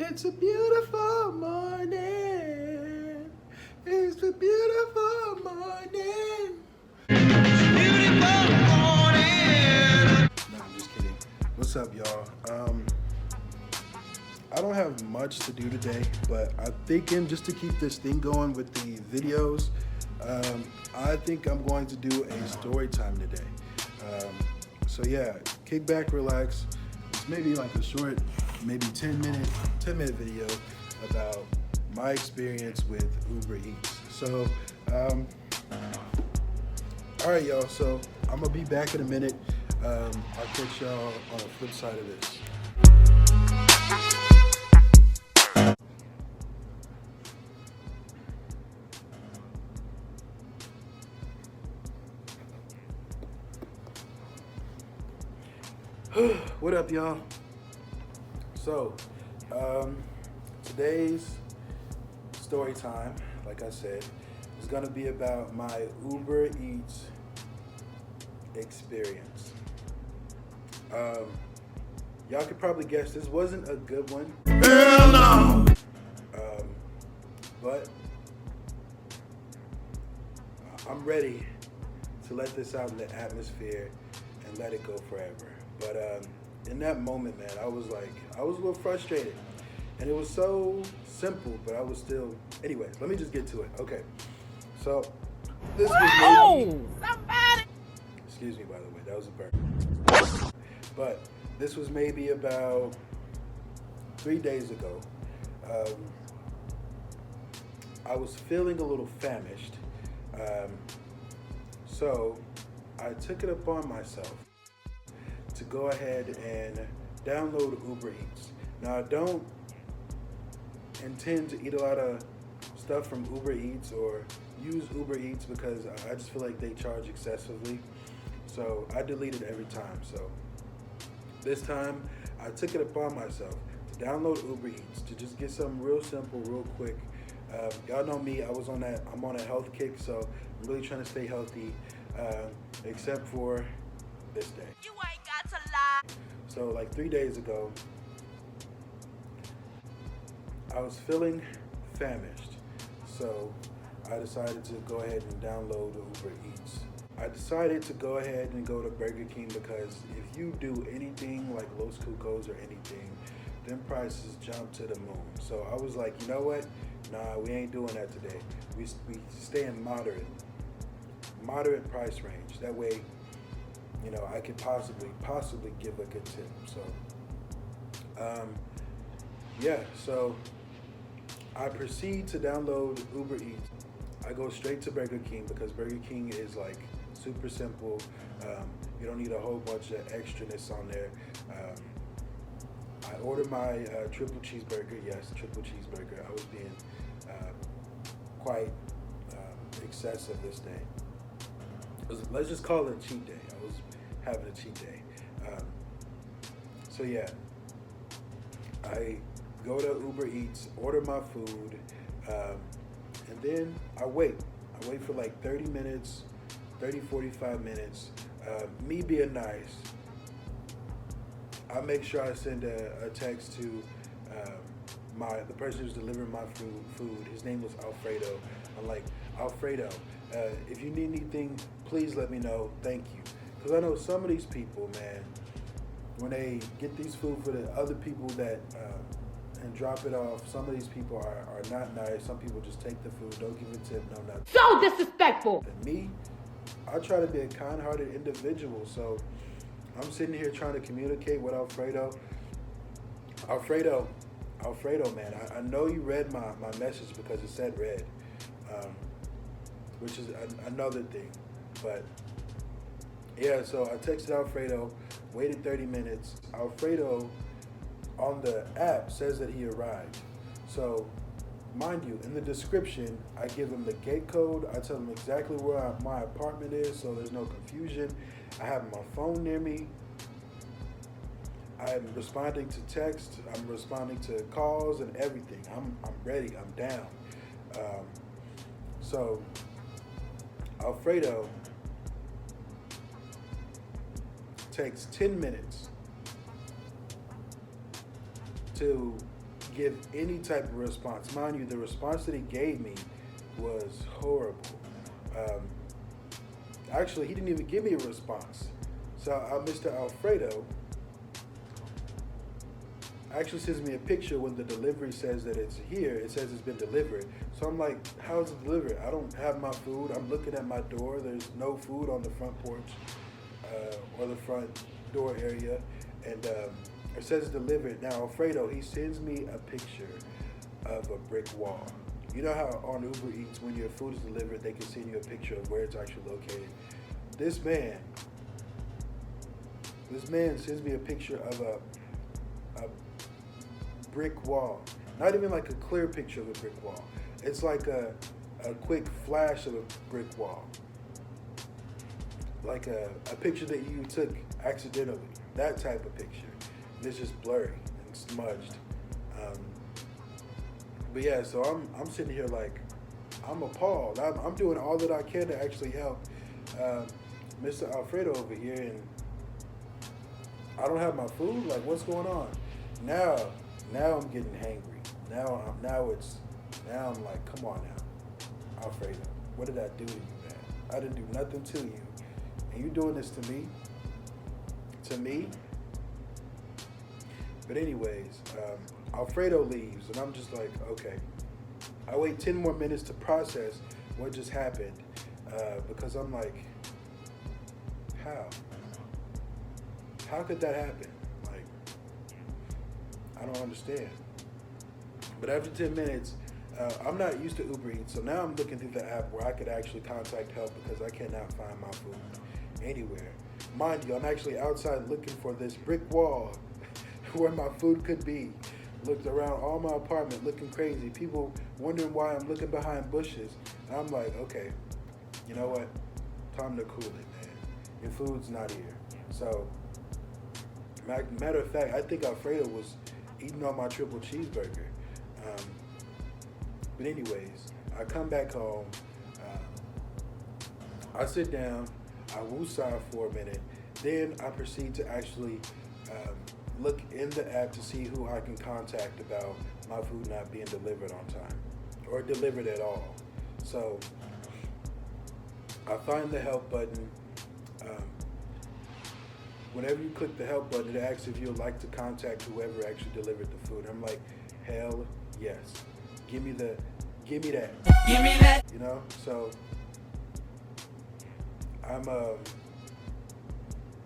It's a beautiful morning. It's a beautiful morning. Beautiful morning. Nah, I'm just kidding. What's up, y'all? I don't have much to do today, but I'm thinking just to keep this thing going with the videos, I think I'm going to do a story time today. So yeah, kick back, relax. It's maybe like a short, maybe 10 minute video about my experience with Uber Eats. So, all right, y'all. So I'm gonna be back in a minute. I'll catch y'all on the flip side of this. What up, y'all? So, today's story time, like I said, is gonna be about my Uber Eats experience. Um, y'all could probably guess this wasn't a good one. Hell no! But I'm ready to let this out in the atmosphere and let it go forever. But in that moment, man, I was a little frustrated. And it was so simple, but I was still. Anyways, let me just get to it. Okay. So, this was maybe. Somebody! Excuse me, by the way, that was a burp. But this was maybe about 3 days ago. I was feeling a little famished. So, I took it upon myself to go ahead and download Uber Eats. Now, I don't intend to eat a lot of stuff from Uber Eats or use Uber Eats because I just feel like they charge excessively. So I delete it every time. So this time I took it upon myself to download Uber Eats to just get something real simple, real quick. Y'all know me, I'm on a health kick, so I'm really trying to stay healthy, except for this day. You ain't got to lie. So like 3 days ago, I was feeling famished, so I decided to go ahead and download Uber Eats. I decided to go ahead and go to Burger King because if you do anything like Los Cucos or anything, them prices jump to the moon. So I was like, you know what? Nah, we ain't doing that today. We stay in moderate price range. That way, you know, I could possibly give a good tip. So, yeah. So I proceed to download Uber Eats. I go straight to Burger King because Burger King is like super simple. You don't need a whole bunch of extraness on there. I order my triple cheeseburger. Yes, triple cheeseburger. I was being quite excessive this day. Let's just call it a cheat day. I was having a cheat day. So yeah, I go to Uber Eats, order my food, and then I wait. I wait for like 30 minutes, 45 minutes. Me being nice, I make sure I send a text to the person who's delivering my food. His name was Alfredo. I'm like, Alfredo, if you need anything, please let me know. Thank you. Because I know some of these people, man, when they get these food for the other people that and drop it off, some of these people are not nice. Some people just take the food, don't give a tip, no nothing. So disrespectful. And me, I try to be a kind-hearted individual. So I'm sitting here trying to communicate with Alfredo. Alfredo, man, I know you read my message because it said read, which is another thing. But yeah, so I texted Alfredo, waited 30 minutes. Alfredo on the app says that he arrived. So mind you, in the description, I give him the gate code. I tell him exactly where my apartment is so there's no confusion. I have my phone near me. I'm responding to text. I'm responding to calls and everything. I'm ready. I'm down. So Alfredo takes 10 minutes to give any type of response. Mind you, the response that he gave me was horrible. Um, Actually, he didn't even give me a response. So Mr. Alfredo actually sends me a picture when the delivery says that it's here. It says it's been delivered. So I'm like, how is it delivered? I don't have my food. I'm looking at my door. There's no food on the front porch or the front door area. And it says it's delivered. Now, Alfredo, he sends me a picture of a brick wall. You know how on Uber Eats, when your food is delivered, they can send you a picture of where it's actually located. This man sends me a picture of a brick wall. Not even like a clear picture of a brick wall. It's like a quick flash of a brick wall. Like a picture that you took accidentally. That type of picture. And it's just blurry and smudged. But yeah, so I'm sitting here like, I'm appalled. I'm doing all that I can to actually help Mr. Alfredo over here, and I don't have my food. Like, what's going on? Now I'm getting hangry. Now I'm like, come on now, Alfredo. What did I do to you, man? I didn't do nothing to you, and you doing this to me? To me? But anyways, Alfredo leaves, and I'm just like, okay. I wait 10 more minutes to process what just happened, because I'm like, how? How could that happen? Like, I don't understand. But after 10 minutes, I'm not used to Uber Eats, so now I'm looking through the app where I could actually contact help because I cannot find my food anywhere. Mind you, I'm actually outside looking for this brick wall where my food could be. Looked around all my apartment looking crazy. People wondering why I'm looking behind bushes. And I'm like, okay, you know what? Time to cool it, man. Your food's not here. So, matter of fact, I think Alfredo was eating on my triple cheeseburger. But anyways, I come back home. I sit down. I woosah for a minute. Then I proceed to actually look in the app to see who I can contact about my food not being delivered on time or delivered at all. So I find the help button. Whenever you click the help button, it asks if you'd like to contact whoever actually delivered the food. I'm like, hell yes. Give me that. Give me that. You know? So I'm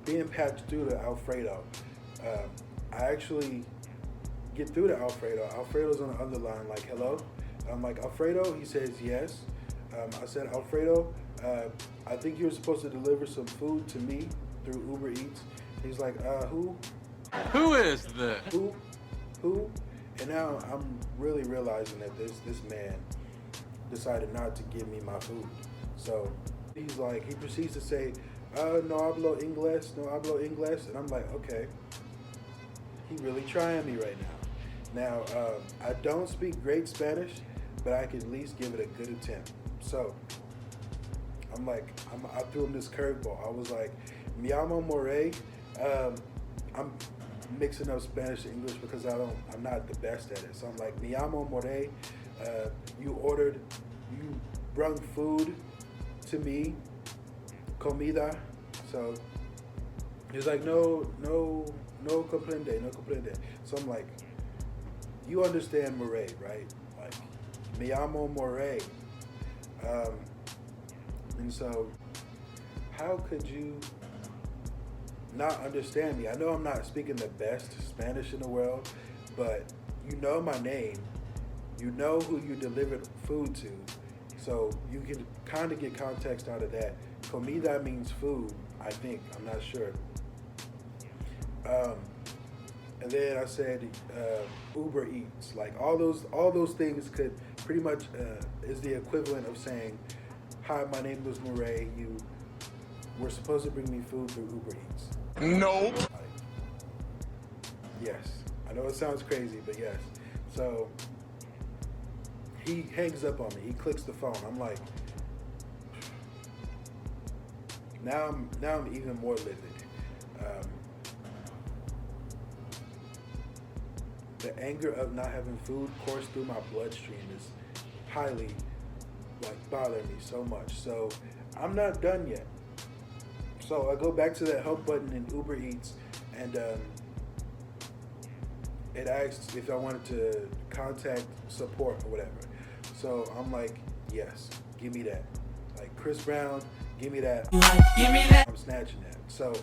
being patched through to Alfredo. I actually get through to Alfredo. Alfredo's on the other line, like, hello? I'm like, Alfredo? He says, yes. I said, Alfredo, I think you were supposed to deliver some food to me through Uber Eats. He's like, who? Who is this? Who? And now I'm really realizing that this man decided not to give me my food. So he's like, he proceeds to say, no hablo inglés, no hablo inglés. And I'm like, okay. He really trying me right now. Now, I don't speak great Spanish, but I can at least give it a good attempt. So I'm like, I threw him this curveball. I was like, mi llamo Morey. I'm mixing up Spanish and English because I'm not the best at it. So I'm like, mi llamo Morey. You brung food to me, comida. So he was like, no comprende. So I'm like, you understand Morey, right? Like, me llamo Morey. And so, how could you not understand me? I know I'm not speaking the best Spanish in the world, but you know my name. You know who you delivered food to. So you can kind of get context out of that. Comida means food, I think. I'm not sure. And then I said Uber Eats. Like all those things could pretty much is the equivalent of saying, hi, my name was Morey. You were supposed to bring me food through Uber Eats. Nope. Like, yes. I know it sounds crazy, but yes. So he hangs up on me. He clicks the phone. I'm like, now I'm even more livid. the anger of not having food course through my bloodstream is highly like bothering me so much. So I'm not done yet. So I go back to that help button in Uber Eats, and it asks if I wanted to contact support or whatever. So I'm like, yes, give me that. Like Chris Brown, give me that. Give me that. I'm snatching that. So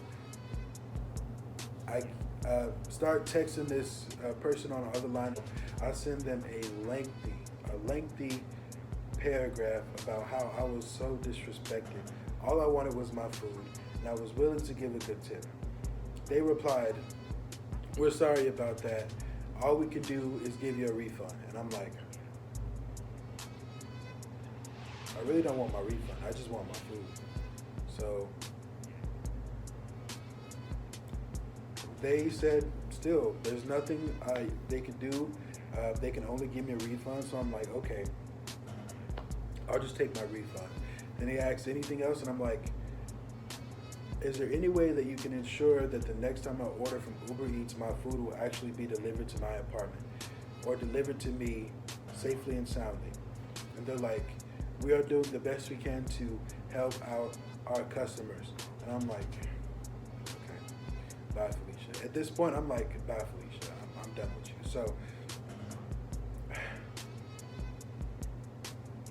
I start texting this person on the other line. I send them a lengthy paragraph about how I was so disrespected. All I wanted was my food, and I was willing to give a good tip. They replied, "We're sorry about that. All we can do is give you a refund." And I'm like, I really don't want my refund. I just want my food. So they said, still, there's nothing they can do. They can only give me a refund. So I'm like, okay, I'll just take my refund. Then they asked anything else, and I'm like, is there any way that you can ensure that the next time I order from Uber Eats, my food will actually be delivered to my apartment or delivered to me safely and soundly? And they're like, we are doing the best we can to help out our customers. And I'm like, okay, bye, Felicia. At this point, I'm like, bye, Felicia. I'm done with you. So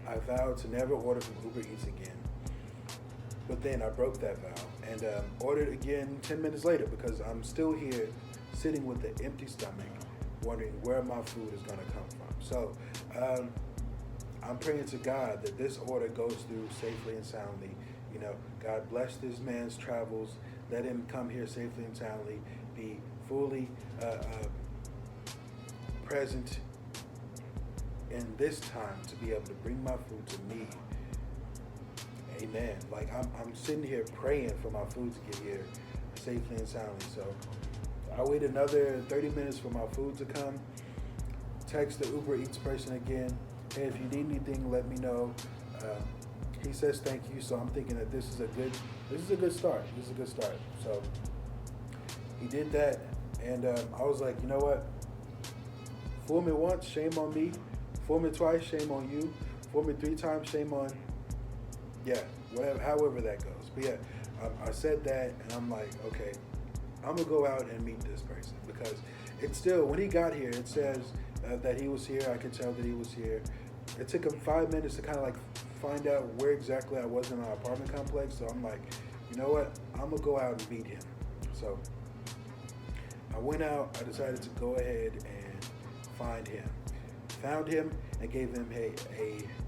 I vowed to never order from Uber Eats again. But then I broke that vow and ordered again 10 minutes later because I'm still here sitting with an empty stomach wondering where my food is going to come from. So I'm praying to God that this order goes through safely and soundly. You know, God bless this man's travels. Let him come here safely and soundly, be fully present in this time to be able to bring my food to me. Amen. Like I'm sitting here praying for my food to get here safely and soundly. So I wait another 30 minutes for my food to come. Text the Uber Eats person again. Hey, if you need anything, let me know. He says thank you. So I'm thinking that this is a good start. This is a good start. So he did that, and I was like, you know what? Fool me once, shame on me. Fool me twice, shame on you. Fool me 3 times, shame on. Yeah, whatever, however that goes. But yeah, I said that, and I'm like, okay, I'm gonna go out and meet this person because it's still, when he got here, it says that he was here. I could tell that he was here. It took him 5 minutes to kind of like find out where exactly I was in our apartment complex. So I'm like, you know what? I'm gonna go out and meet him. So I went out. I decided to go ahead and find him. Found him and gave him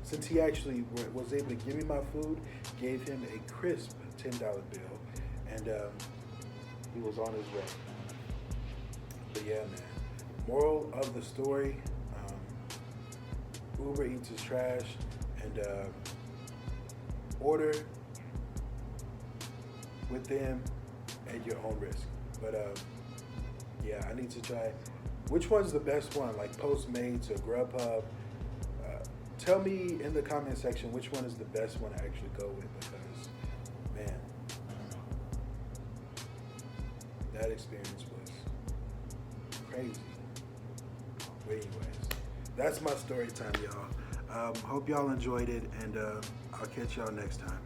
since he actually was able to give me my food, gave him a crisp $10 bill, and he was on his way. But yeah, man. Moral of the story: Uber Eats is trash, and order with them at your own risk. But yeah, I need to try. Which one's the best one? Like Postmates or Grubhub? Tell me in the comment section which one is the best one to actually go with, because, man, that experience was crazy. But anyways, that's my story time, y'all. Hope y'all enjoyed it, and I'll catch y'all next time.